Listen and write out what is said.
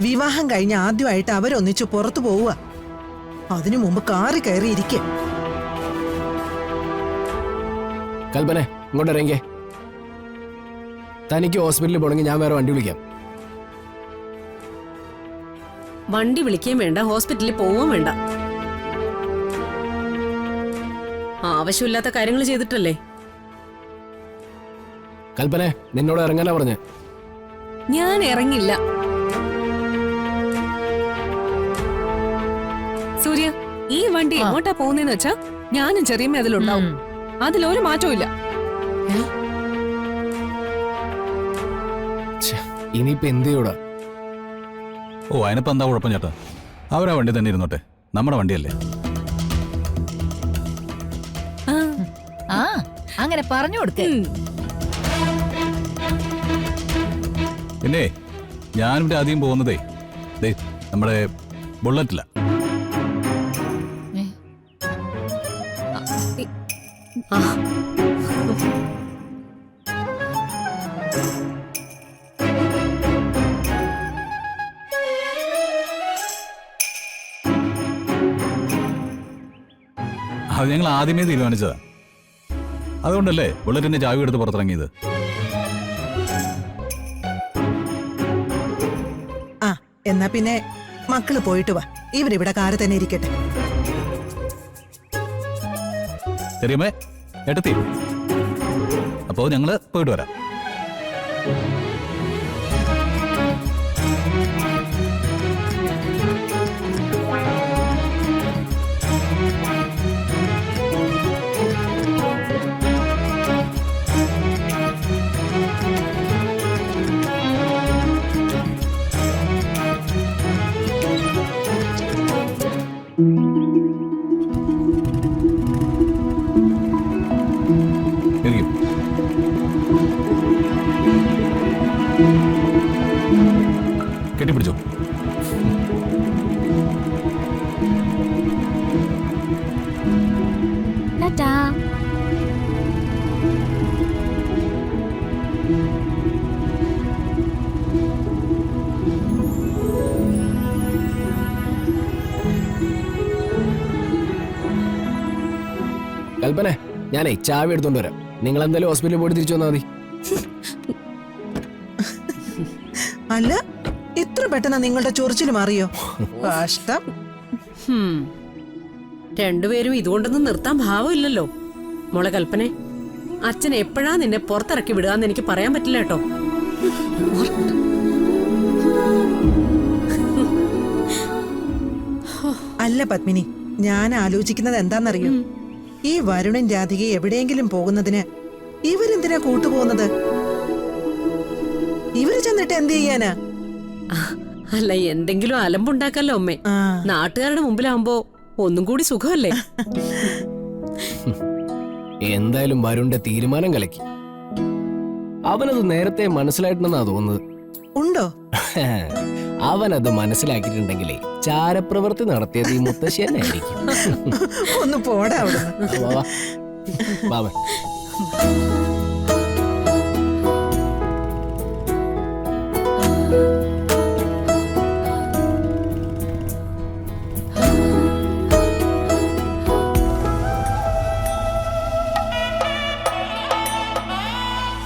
വിവാഹം കഴിഞ്ഞ് ആദ്യമായിട്ട് അവരൊന്നിച്ച് പുറത്തു പോവുക. അതിനു മുമ്പ് കാറി കയറിയിരിക്കെ. കൽപ്പന ഇങ്ങോട്ട് ഇറങ്ങിക്കേ. തനിക്ക് ഹോസ്പിറ്റലിൽ പോണെങ്കിൽ ഞാൻ വേറെ വണ്ടി വിളിക്കാം. വണ്ടി വിളിക്കുകയും വേണ്ട, ഹോസ്പിറ്റലിൽ പോവുകയും വേണ്ട. ആവശ്യമില്ലാത്ത കാര്യങ്ങൾ ചെയ്തിട്ടല്ലേ. കൽപ്പന നിന്നോട് ഇറങ്ങാനാ പറഞ്ഞേ. ഞാൻ ഇറങ്ങില്ല. സൂര്യ, ഈ വണ്ടി എങ്ങോട്ടാ പോകുന്നതെന്ന് വെച്ചാ ഞാനും ചെറിയമ്മ അതിലുണ്ടാവും. അതിലൊരു മാറ്റവും ഇല്ല. ഇനിയിപ്പോ എന്ത് ചെയ്യൂടാ? ഓ, അതിനിപ്പോ എന്താ കുഴപ്പം ചേട്ടാ? അവരാ വണ്ടി തന്നെ ഇരുന്നോട്ടെ, നമ്മുടെ വണ്ടിയല്ലേ. അങ്ങനെ പറഞ്ഞു കൊടുക്കേ. പിന്നെ ഞാനിവിടെ ആദ്യം പോകുന്നതേ നമ്മുടെ ബുള്ളറ്റില്ല. അത് ഞങ്ങൾ ആദ്യമേ തീരുമാനിച്ചതാ. അതുകൊണ്ടല്ലേ ബുള്ളറ്റിന്റെ ചാവി എടുത്ത് പുറത്തിറങ്ങിയത്. ആ എന്നാ പിന്നെ മക്കള് പോയിട്ട് വാ. ഇവരിവിടെ കാറ് തന്നെ ഇരിക്കട്ടെ. ശരിയമ്മേ, ഏട്ടത്തി, അപ്പോ ഞങ്ങള് പോയിട്ട് വരാം. കെട്ടിപ്പിടിച്ചോ. കൽപ്പന ഞാനേ ചാവി എടുത്തോണ്ട് വരാം. നിങ്ങൾ എന്തായാലും ഹോസ്പിറ്റലിൽ പോയിട്ട് തിരിച്ചു വന്നാൽ മതി. അല്ല, ഇത്ര പെട്ടെന്ന് നിങ്ങളുടെ ചൊറിച്ചില് മാറിയോ? കഷ്ടം. രണ്ടുപേരും ഇതുകൊണ്ടൊന്നും നിർത്താൻ ഭാവമില്ലല്ലോ. മോളെ കൽപ്പനെ, അച്ഛൻ എപ്പോഴാ നിന്നെ പുറത്തിറക്കി വിടുകയെന്ന് എനിക്ക് പറയാൻ പറ്റില്ല കേട്ടോ. അല്ല പത്മിനി, ഞാൻ ആലോചിക്കുന്നത് എന്താന്നറിയോ? ഈ വരുണൻ രാധിക എവിടെയെങ്കിലും പോകുന്നതിന് ഇവരെന്തിനാ കൂട്ടുപോകുന്നത്? ഇവര് ചെന്നിട്ട് എന്ത് ചെയ്യാനാ? അല്ല, എന്തെങ്കിലും അലമ്പുണ്ടാക്കല്ലോ അമ്മേ. നാട്ടുകാരുടെ മുമ്പിലാവുമ്പോ ഒന്നും കൂടി സുഖമല്ലേ. എന്തായാലും വരുണിന്റെ തീരുമാനം കലക്കി. അവനത് നേരത്തെ മനസ്സിലായിട്ടുണ്ടെന്നാ തോന്നുന്നത്. ഉണ്ടോ? അവനത് മനസ്സിലാക്കിയിട്ടുണ്ടെങ്കിലേ ചാരപ്രവൃത്തി നടത്തിയത് ഈ മുത്തശ്ശി തന്നെ ആയിരിക്കും. ഒന്ന് പോടാ അവിടെ. വാ